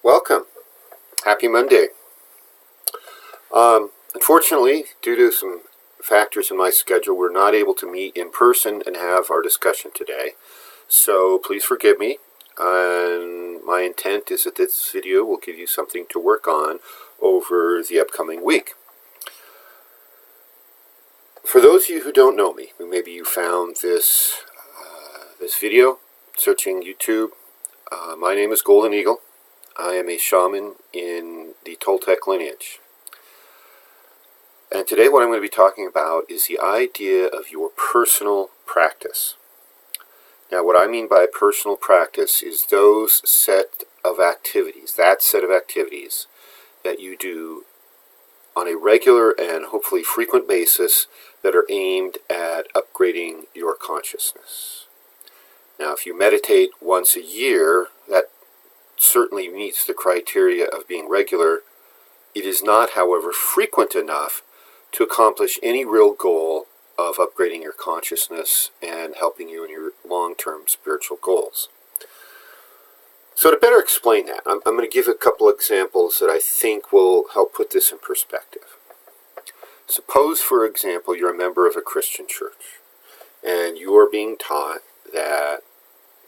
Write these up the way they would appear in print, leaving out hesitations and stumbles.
Welcome. Happy Monday. Unfortunately, due to some factors in my schedule, we're not able to meet in person and have our discussion today. So please forgive me. And my intent is that this video will give you something to work on over the upcoming week. For those of you who don't know me, maybe you found this video searching YouTube. My name is Golden Eagle. I am a shaman in the Toltec lineage. And today what I'm going to be talking about is the idea of your personal practice. Now what I mean by personal practice is those set of activities, that you do on a regular and hopefully frequent basis that are aimed at upgrading your consciousness. Now if you meditate once a year, that certainly meets the criteria of being regular. It is not, however, frequent enough to accomplish any real goal of upgrading your consciousness and helping you in your long-term spiritual goals. So to better explain that, I'm going to give a couple examples that I think will help put this in perspective. Suppose, for example, you're a member of a Christian church and you are being taught that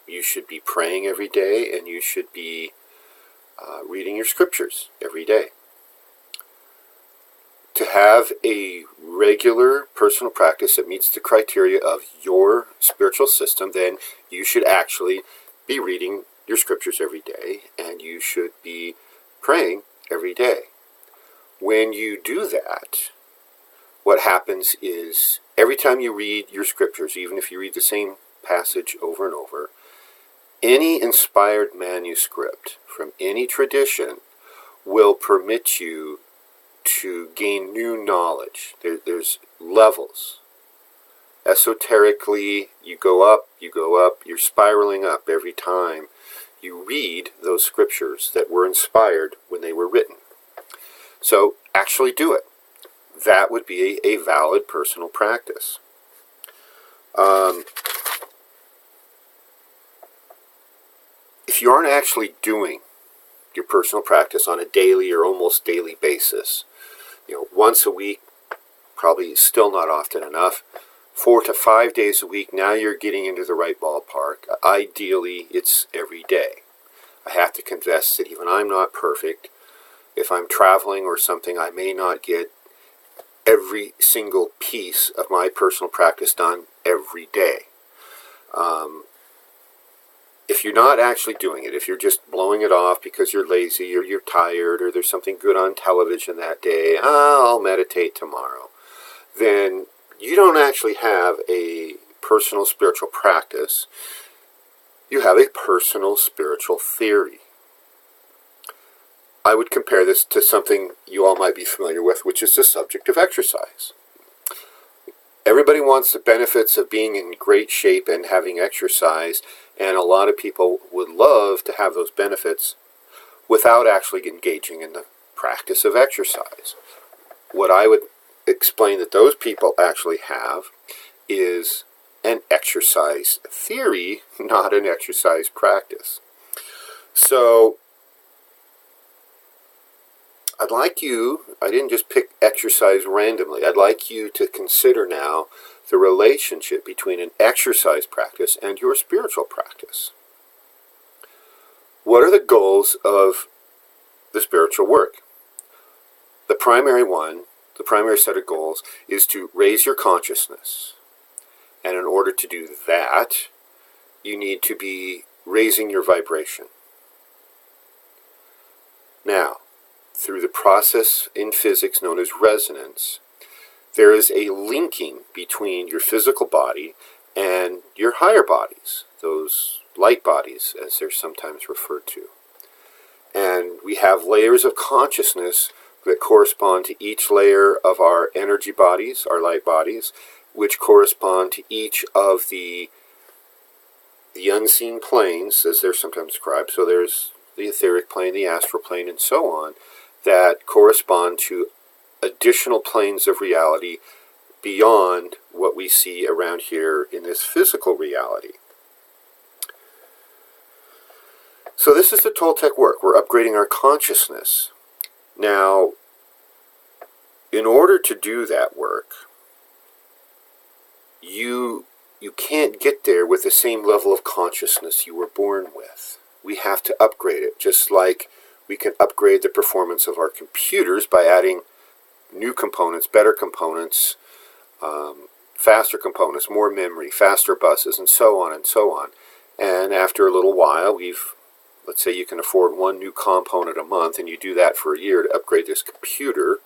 you should be praying every day and you should be reading your scriptures every day. To have a regular personal practice that meets the criteria of your spiritual system, then you should actually be reading your scriptures every day and you should be praying every day. When you do that, what happens is every time you read your scriptures, even if you read the same passage over and over, any inspired manuscript from any tradition will permit you to gain new knowledge. There's levels. Esoterically, you go up, you're spiraling up every time you read those scriptures that were inspired when they were written. So actually do it. That would be a valid personal practice. If you aren't actually doing your personal practice on a daily or almost daily basis, once a week, probably still not often enough, 4 to 5 days a week, now you're getting into the right ballpark. Ideally, it's every day. I have to confess that even I'm not perfect. If I'm traveling or something, I may not get every single piece of my personal practice done every day. If you're not actually doing it, if you're just blowing it off because you're lazy or you're tired or there's something good on television that day, I'll meditate tomorrow, then you don't actually have a personal spiritual practice. You have a personal spiritual theory. I would compare this to something you all might be familiar with, which is the subject of exercise. Everybody wants the benefits of being in great shape and having exercise, and a lot of people would love to have those benefits without actually engaging in the practice of exercise. What I would explain that those people actually have is an exercise theory, not an exercise practice. So I'd like you, I didn't just pick exercise randomly, I'd like you to consider now the relationship between an exercise practice and your spiritual practice. What are the goals of the spiritual work? The primary set of goals is to raise your consciousness. And in order to do that, you need to be raising your vibration. Now, through the process in physics known as resonance, there is a linking between your physical body and your higher bodies, those light bodies as they're sometimes referred to. And we have layers of consciousness that correspond to each layer of our energy bodies, our light bodies, which correspond to each of the unseen planes, as they're sometimes described. So there's the etheric plane, the astral plane, and so on, that correspond to additional planes of reality beyond what we see around here in this physical reality. So this is the Toltec work. We're upgrading our consciousness. Now, in order to do that work, you can't get there with the same level of consciousness you were born with. We have to upgrade it, just like we can upgrade the performance of our computers by adding new components, better components, faster components, more memory, faster buses, and so on and so on. And after a little while, let's say you can afford one new component a month, and you do that for a year to upgrade this computer,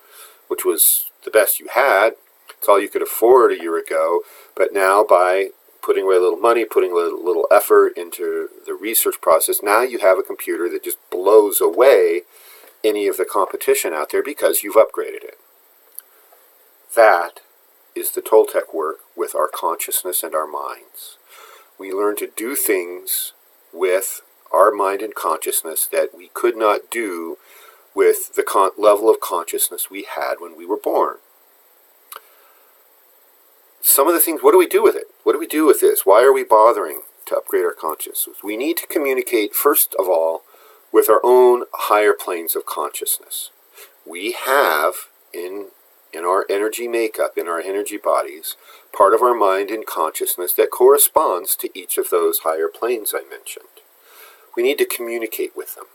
which was the best you had. It's all you could afford a year ago. But now, by putting away a little money, putting a little effort into the research process, now you have a computer that just blows away any of the competition out there because you've upgraded it. That is the Toltec work with our consciousness and our minds. We learn to do things with our mind and consciousness that we could not do with the level of consciousness we had when we were born. Some of the things, what do we do with it? What do we do with this? Why are we bothering to upgrade our consciousness? We need to communicate, first of all, with our own higher planes of consciousness. We have, in our energy makeup, in our energy bodies, part of our mind and consciousness that corresponds to each of those higher planes I mentioned. We need to communicate with them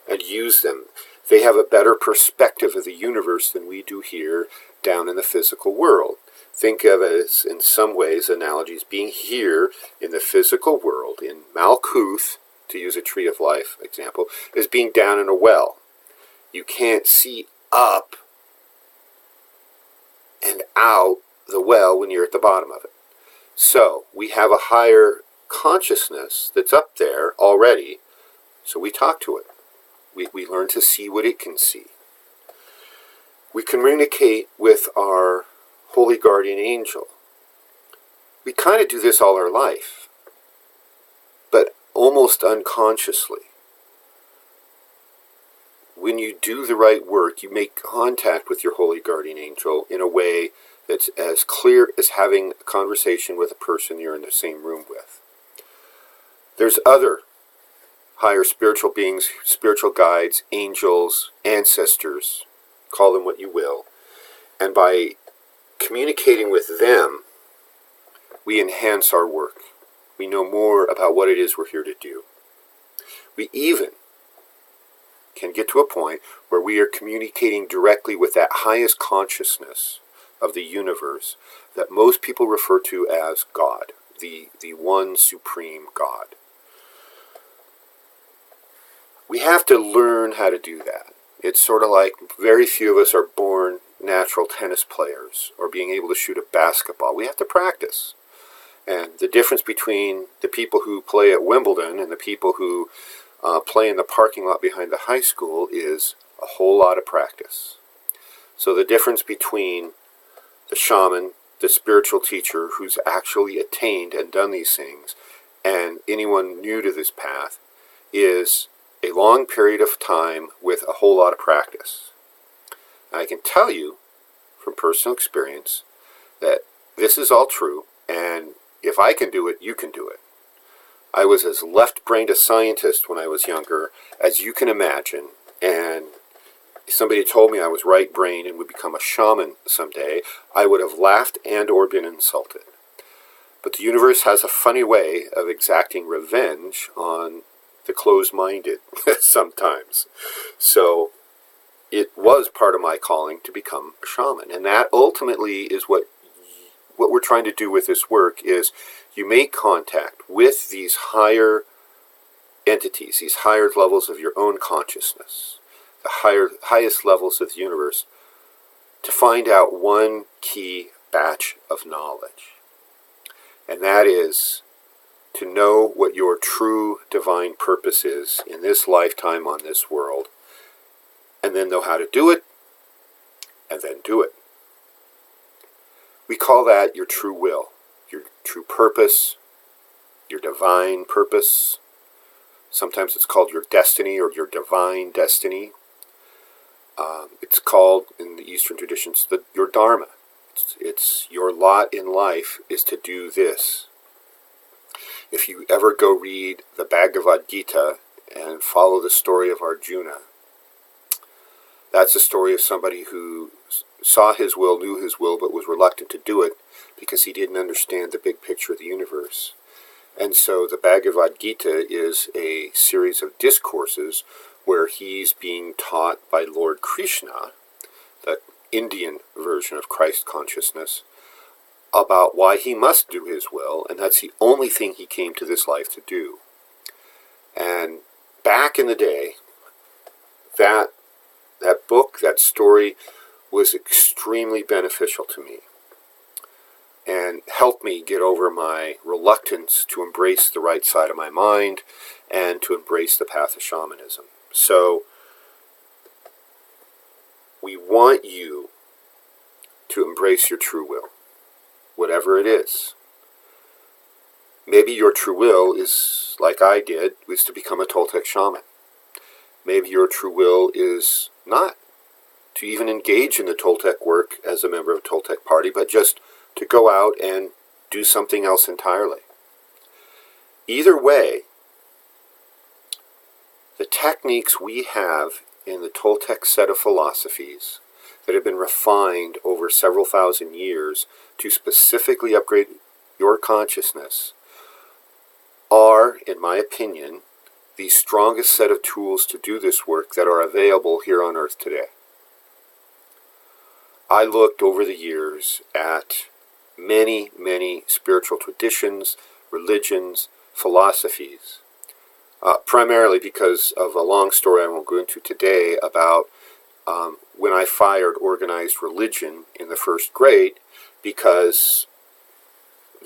and use them. They have a better perspective of the universe than we do here down in the physical world. Think of it as, in some ways, analogies, being here in the physical world, in Malkuth, to use a tree of life example, is being down in a well. You can't see up and out the well when you're at the bottom of it. So we have a higher consciousness that's up there already, so we talk to it. We learn to see what it can see. We communicate with our holy guardian angel. We kind of do this all our life, but almost unconsciously. When you do the right work, you make contact with your holy guardian angel in a way that's as clear as having a conversation with a person you're in the same room with. There's other higher spiritual beings, spiritual guides, angels, ancestors, call them what you will, and by communicating with them, we enhance our work. We know more about what it is we're here to do. We even can get to a point where we are communicating directly with that highest consciousness of the universe that most people refer to as God, the one supreme God. We have to learn how to do that. It's sort of like very few of us are born natural tennis players or being able to shoot a basketball. We have to practice. And the difference between the people who play at Wimbledon and the people who play in the parking lot behind the high school is a whole lot of practice. So the difference between the shaman, the spiritual teacher who's actually attained and done these things, and anyone new to this path is a long period of time with a whole lot of practice. And I can tell you from personal experience that this is all true, and if I can do it, you can do it. I was as left-brained a scientist when I was younger as you can imagine, and if somebody told me I was right-brained and would become a shaman someday, I would have laughed and or been insulted. But the universe has a funny way of exacting revenge on the closed-minded sometimes. So it was part of my calling to become a shaman, and that ultimately is what we're trying to do with this work is you make contact with these higher entities, these higher levels of your own consciousness, the highest levels of the universe, to find out one key batch of knowledge. And that is to know what your true divine purpose is in this lifetime on this world, and then know how to do it, and then do it. We call that your true will, your true purpose, your divine purpose. Sometimes it's called your destiny or your divine destiny. It's called, in the Eastern traditions, your dharma. It's your lot in life is to do this. If you ever go read the Bhagavad Gita and follow the story of Arjuna. That's a story of somebody who saw his will, knew his will, but was reluctant to do it because he didn't understand the big picture of the universe. And so the Bhagavad Gita is a series of discourses where he's being taught by Lord Krishna, the Indian version of Christ consciousness, about why he must do his will, and that's the only thing he came to this life to do. And back in the day, that book, that story, was extremely beneficial to me and helped me get over my reluctance to embrace the right side of my mind and to embrace the path of shamanism. So we want you to embrace your true will, whatever it is. Maybe your true will is, like I did, was to become a Toltec shaman. Maybe your true will is not to even engage in the Toltec work as a member of the Toltec party, but just to go out and do something else entirely. Either way, the techniques we have in the Toltec set of philosophies that have been refined over several thousand years to specifically upgrade your consciousness are, in my opinion, the strongest set of tools to do this work that are available here on Earth today. I looked over the years at many, many spiritual traditions, religions, philosophies, primarily because of a long story I won't go into today about when I fired organized religion in the first grade because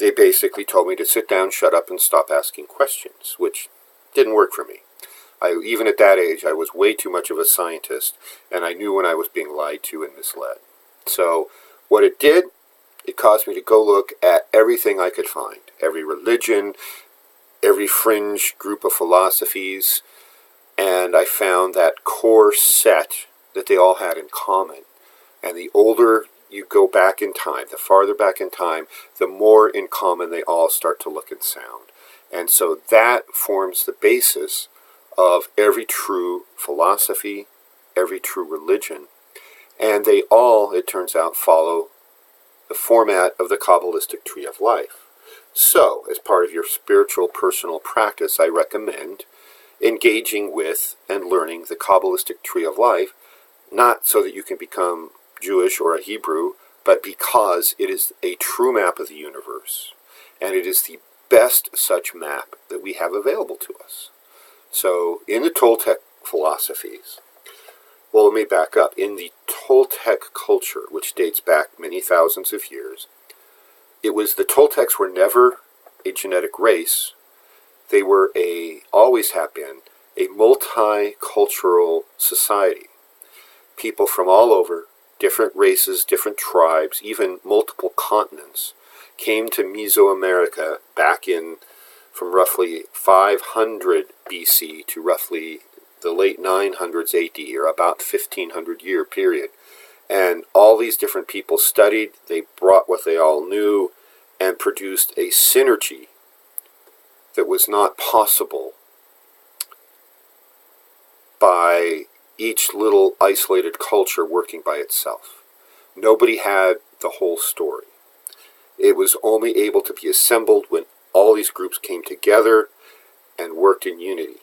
they basically told me to sit down, shut up, and stop asking questions, which didn't work for me. Even at that age, I was way too much of a scientist, and I knew when I was being lied to and misled. So what it did, it caused me to go look at everything I could find, every religion, every fringe group of philosophies, and I found that core set that they all had in common. And the older you go back in time, the farther back in time, the more in common they all start to look and sound. And so that forms the basis of every true philosophy, every true religion. And they all, it turns out, follow the format of the Kabbalistic Tree of Life. So, as part of your spiritual personal practice, I recommend engaging with and learning the Kabbalistic Tree of Life, not so that you can become Jewish or a Hebrew, but because it is a true map of the universe, and it is the best such map that we have available to us. So, in the Toltec philosophies, well, let me back up. In the Toltec culture, which dates back many thousands of years, it was the Toltecs were never a genetic race. They were always have been, a multicultural society. People from all over, different races, different tribes, even multiple continents, came to Mesoamerica back in from roughly 500 BC to roughly the late 900s AD, or about 1500 year period. And all these different people studied, they brought what they all knew, and produced a synergy that was not possible by each little isolated culture working by itself. Nobody had the whole story. It was only able to be assembled when all these groups came together and worked in unity.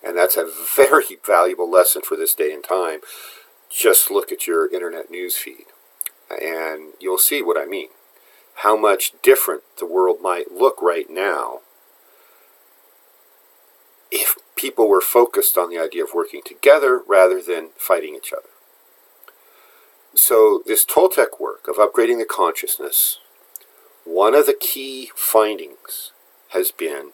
And that's a very valuable lesson for this day and time. Just look at your internet news feed, and you'll see what I mean. How much different the world might look right now if people were focused on the idea of working together rather than fighting each other. So this Toltec work of upgrading the consciousness, one of the key findings has been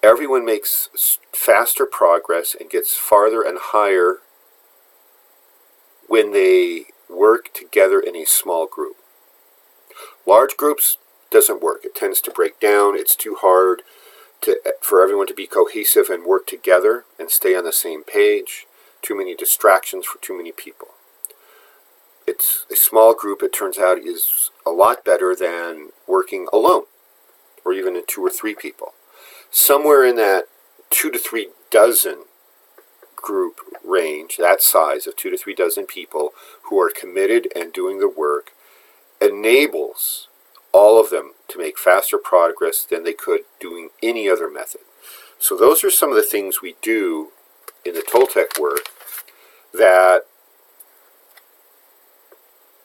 everyone makes faster progress and gets farther and higher when they work together in a small group. Large groups doesn't work. It tends to break down. It's too hard for everyone to be cohesive and work together and stay on the same page. Too many distractions for too many people. It's a small group, it turns out, is a lot better than working alone, or even in 2 or 3 people. Somewhere in that 2 to 3 dozen group range, that size of 2 to 3 dozen people who are committed and doing the work, enables all of them to make faster progress than they could doing any other method. So those are some of the things we do in the Toltec work that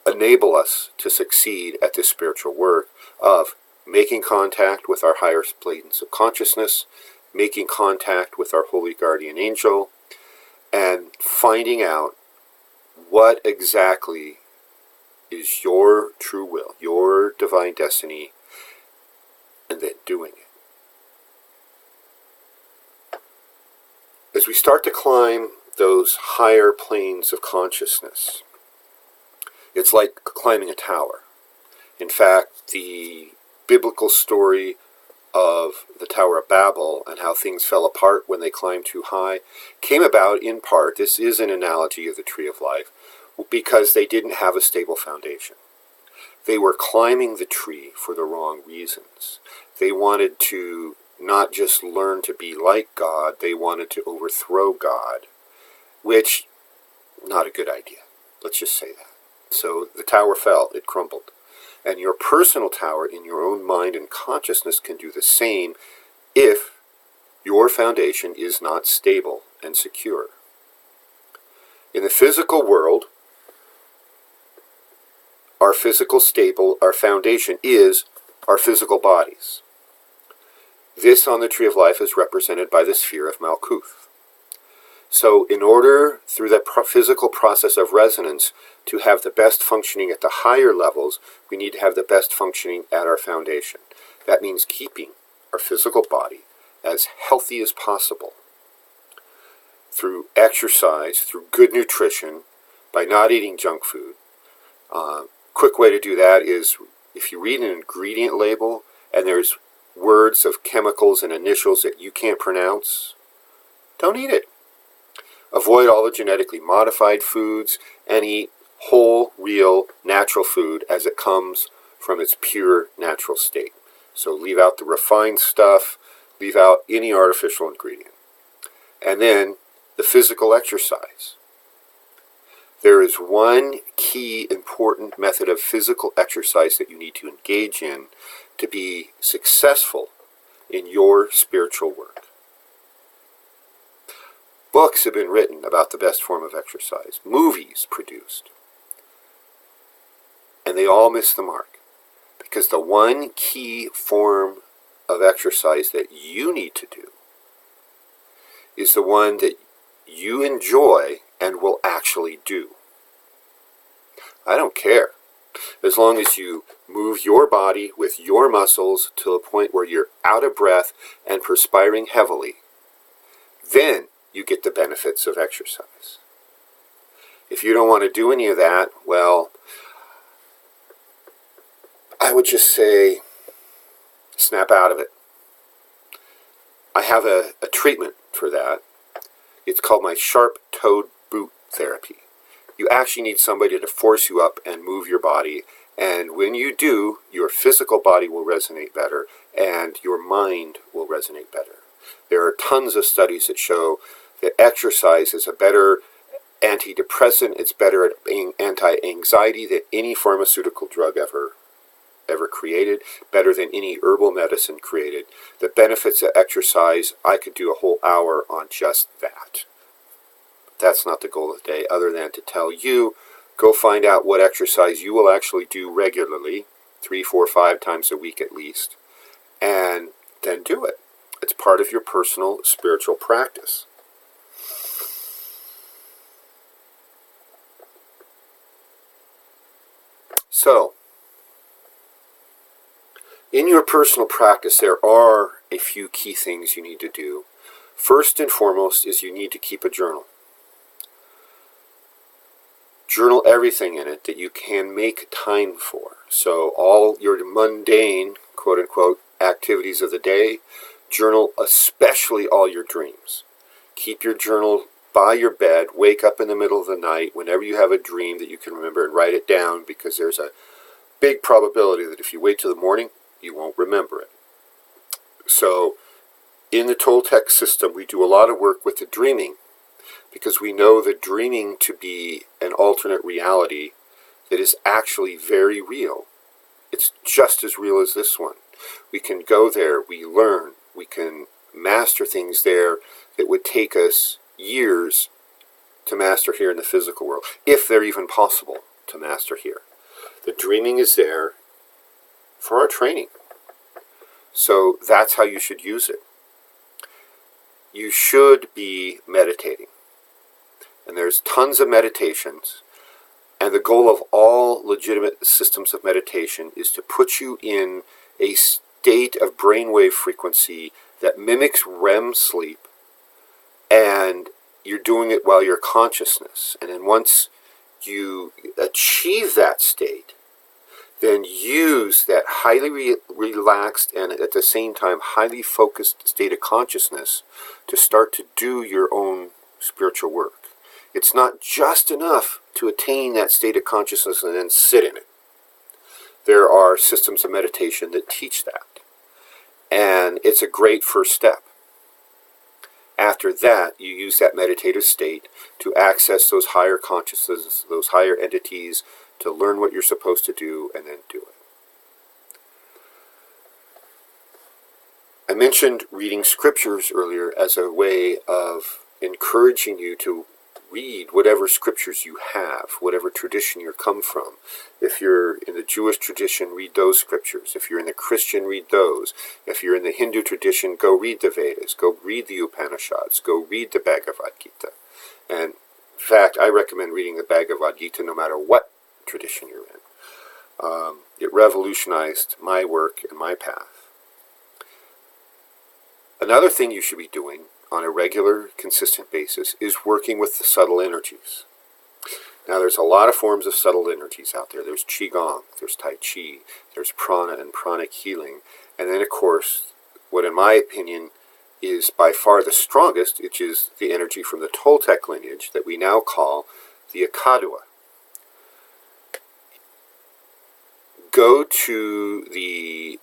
enable us to succeed at this spiritual work of making contact with our higher planes of consciousness, making contact with our holy guardian angel, and finding out what exactly is your true will, your divine destiny, and then doing it. As we start to climb those higher planes of consciousness, it's like climbing a tower. In fact, the biblical story of the Tower of Babel and how things fell apart when they climbed too high came about in part, this is an analogy of the Tree of Life, because they didn't have a stable foundation. They were climbing the tree for the wrong reasons. They wanted to not just learn to be like God, they wanted to overthrow God, which, not a good idea. Let's just say that. So the tower fell, it crumbled. And your personal tower in your own mind and consciousness can do the same if your foundation is not stable and secure. In the physical world, our foundation is our physical bodies. This on the Tree of Life is represented by the sphere of Malkuth. So in order, through that physical process of resonance, to have the best functioning at the higher levels, we need to have the best functioning at our foundation. That means keeping our physical body as healthy as possible through exercise, through good nutrition, by not eating junk food. Quick way to do that is if you read an ingredient label and there's words of chemicals and initials that you can't pronounce, don't eat it. Avoid all the genetically modified foods and eat whole, real, natural food as it comes from its pure natural state. So leave out the refined stuff, leave out any artificial ingredient. And then the physical exercise. There is one key important method of physical exercise that you need to engage in to be successful in your spiritual work. Books have been written about the best form of exercise, movies produced, and they all miss the mark, because the one key form of exercise that you need to do is the one that you enjoy and will actually do. I don't care. As long as you move your body with your muscles to a point where you're out of breath and perspiring heavily, then you get the benefits of exercise. If you don't want to do any of that, well, I would just say, snap out of it. I have a treatment for that. It's called my sharp-toed boot therapy. You actually need somebody to force you up and move your body, and when you do, your physical body will resonate better, and your mind will resonate better. There are tons of studies that show that exercise is a better antidepressant, it's better at being anti-anxiety than any pharmaceutical drug ever created, better than any herbal medicine created. The benefits of exercise, I could do a whole hour on just that. That's not the goal of the day, other than to tell you, go find out what exercise you will actually do regularly, 3, 4, 5 times a week at least, and then do it. It's part of your personal spiritual practice. So, in your personal practice, there are a few key things you need to do. First and foremost is you need to keep a journal. Journal everything in it that you can make time for. So all your mundane, quote-unquote, activities of the day, journal especially all your dreams. Keep your journal by your bed, wake up in the middle of the night, whenever you have a dream that you can remember, and write it down, because there's a big probability that if you wait till the morning, you won't remember it. So In the Toltec system, we do a lot of work with the dreaming because we know the dreaming to be an alternate reality that is actually very real. It's just as real as this one. We can go there, we learn, we can master things there that would take us years to master here in the physical world, if they're even possible to master here. The dreaming is there for our training. So that's how you should use it. You should be meditating. And there's tons of meditations. And the goal of all legitimate systems of meditation is to put you in a state of brainwave frequency that mimics REM sleep, and you're doing it while you're consciousness. And then once you achieve that state, then use that highly relaxed and at the same time highly focused state of consciousness to start to do your own spiritual work. It's not just enough to attain that state of consciousness and then sit in it. There are systems of meditation that teach that. And it's a great first step. After that, you use that meditative state to access those higher consciousnesses, those higher entities, to learn what you're supposed to do and then do it. I mentioned reading scriptures earlier as a way of encouraging you to read whatever scriptures you have, whatever tradition you come from. If you're in the Jewish tradition, read those scriptures. If you're in the Christian, read those. If you're in the Hindu tradition, go read the Vedas, go read the Upanishads, go read the Bhagavad Gita. And in fact, I recommend reading the Bhagavad Gita no matter what tradition you're in. It revolutionized my work and my path. Another thing you should be doing on a regular, consistent basis is working with the subtle energies. Now, there's a lot of forms of subtle energies out there. There's Qigong, there's Tai Chi, there's prana and pranic healing, and then, of course, what in my opinion is by far the strongest, which is the energy from the Toltec lineage that we now call the Akadua. Go to the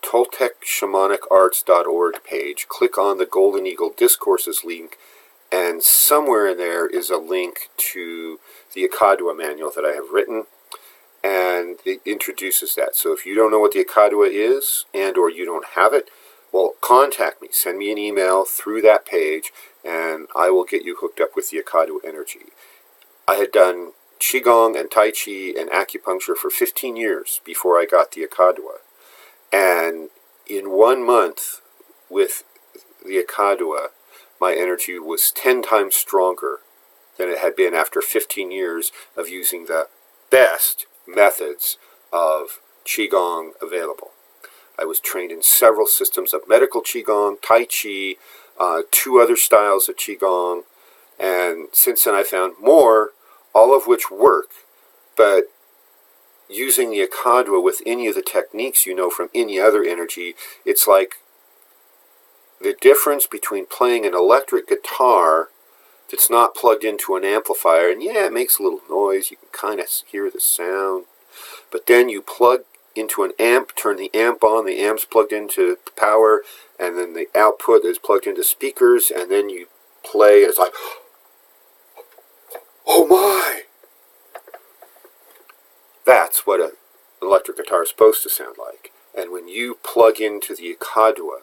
ToltecShamanicarts.org page, click on the Golden Eagle Discourses link, and somewhere in there is a link to the Akadua manual that I have written, and it introduces that. So if you don't know what the Akadua is, and or you don't have it, well, contact me. Send me an email through that page, and I will get you hooked up with the Akadua energy. I had done Qigong and Tai Chi and acupuncture for 15 years before I got the Akadua. And in 1 month with the Akadua, my energy was 10 times stronger than it had been after 15 years of using the best methods of Qigong available. I was trained in several systems of medical Qigong, Tai Chi, 2 other styles of Qigong, and since then I found more, all of which work, but using the Akadua with any of the techniques you know from any other energy, it's like the difference between playing an electric guitar that's not plugged into an amplifier, and yeah, it makes a little noise, you can kind of hear the sound, but then you plug into an amp, turn the amp on, the amp's plugged into power, and then the output is plugged into speakers, and then you play, and it's like, oh my! That's what an electric guitar is supposed to sound like. And when you plug into the Akadua,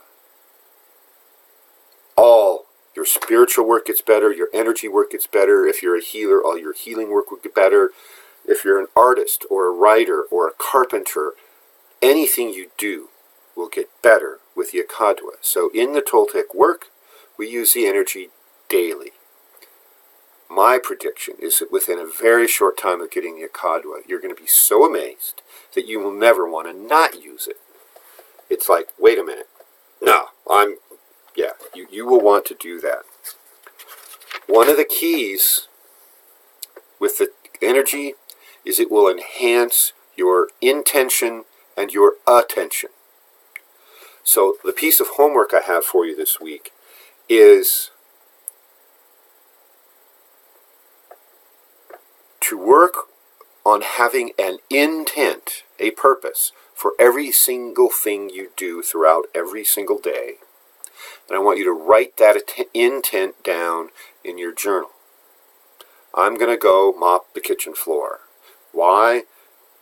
all your spiritual work gets better, your energy work gets better. If you're a healer, all your healing work will get better. If you're an artist or a writer or a carpenter, anything you do will get better with the Akadua. So in the Toltec work, we use the energy daily. My prediction is that within a very short time of getting the Akadua, you're going to be so amazed that you will never want to not use it. It's like, wait a minute. No, you will want to do that. One of the keys with the energy is it will enhance your intention and your attention. So the piece of homework I have for you this week is to work on having an intent, a purpose, for every single thing you do throughout every single day. And I want you to write that intent down in your journal. I'm going to go mop the kitchen floor. Why?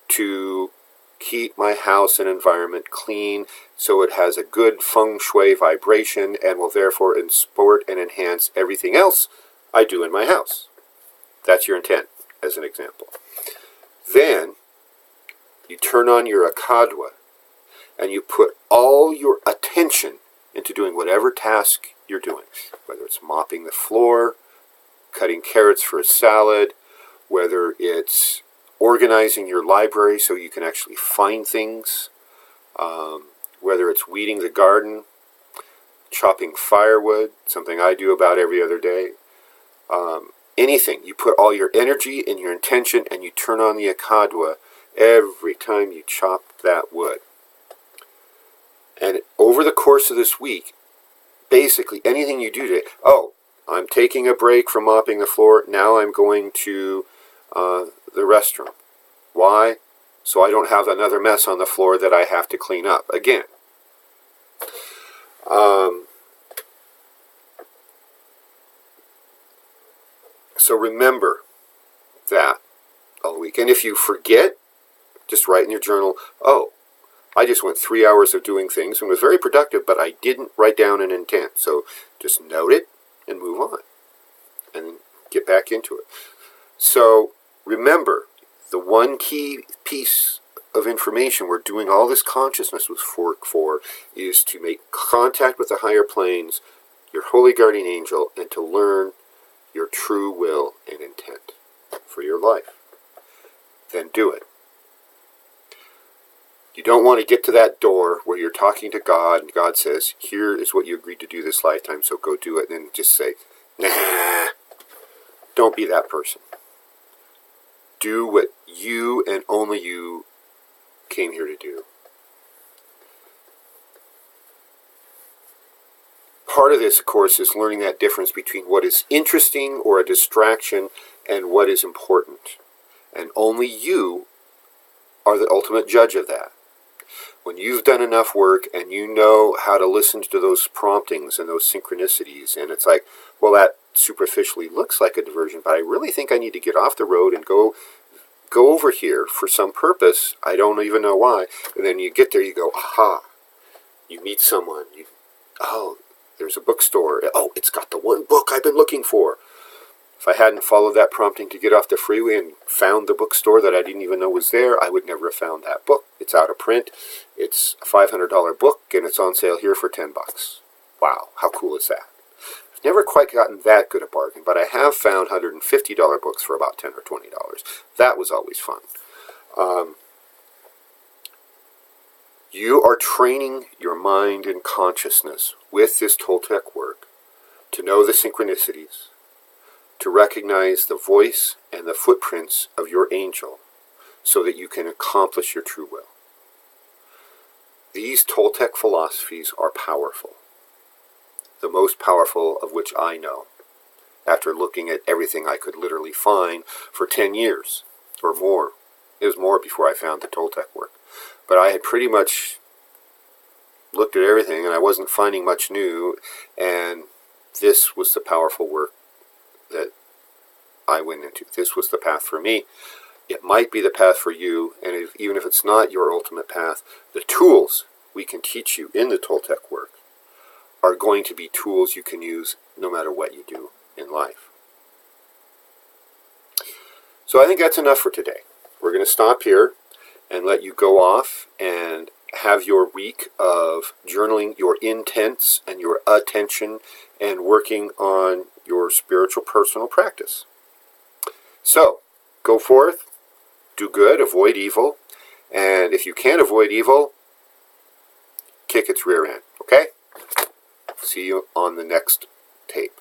To keep my house and environment clean so it has a good feng shui vibration and will therefore support and enhance everything else I do in my house. That's your intent, as an example. Then you turn on your akadwa and you put all your attention into doing whatever task you're doing, whether it's mopping the floor, cutting carrots for a salad, whether it's organizing your library so you can actually find things, whether it's weeding the garden, chopping firewood, something I do about every other day, anything. You put all your energy and your intention and you turn on the akadwa every time you chop that wood. And over the course of this week, basically anything you do today, I'm taking a break from mopping the floor, now I'm going to the restroom. Why? So I don't have another mess on the floor that I have to clean up again. So remember that all week. And if you forget, just write in your journal, I just went 3 hours of doing things and was very productive, but I didn't write down an intent. So just note it and move on and get back into it. So remember, the one key piece of information we're doing all this consciousness work for is to make contact with the higher planes, your holy guardian angel, and to learn your true will and intent for your life. Then do it. You don't want to get to that door where you're talking to God and God says, here is what you agreed to do this lifetime, so go do it, and then just say, nah. Don't be that person. Do what you and only you came here to do. Part of this, of course, is learning that difference between what is interesting or a distraction and what is important. And only you are the ultimate judge of that. When you've done enough work and you know how to listen to those promptings and those synchronicities, and it's like, well, that superficially looks like a diversion, but I really think I need to get off the road and go over here for some purpose. I don't even know why. And then you get there, you go, aha. You meet someone. There's a bookstore. It's got the one book I've been looking for. If I hadn't followed that prompting to get off the freeway and found the bookstore that I didn't even know was there, I would never have found that book. It's out of print. It's a $500 book, and it's on sale here for $10. Wow, how cool is that? I've never quite gotten that good a bargain, but I have found $150 books for about $10 or $20. That was always fun. You are training your mind and consciousness with this Toltec work to know the synchronicities, to recognize the voice and the footprints of your angel so that you can accomplish your true will. These Toltec philosophies are powerful, the most powerful of which I know, after looking at everything I could literally find for 10 years or more. It was more before I found the Toltec work. But I had pretty much looked at everything and I wasn't finding much new, and this was the powerful work that I went into. This was the path for me. It might be the path for you, and even if it's not your ultimate path, the tools we can teach you in the Toltec work are going to be tools you can use no matter what you do in life. So I think that's enough for today. We're going to stop here and let you go off and have your week of journaling your intents and your attention and working on your spiritual personal practice. So, go forth, do good, avoid evil, and if you can't avoid evil, kick its rear end, okay? See you on the next tape.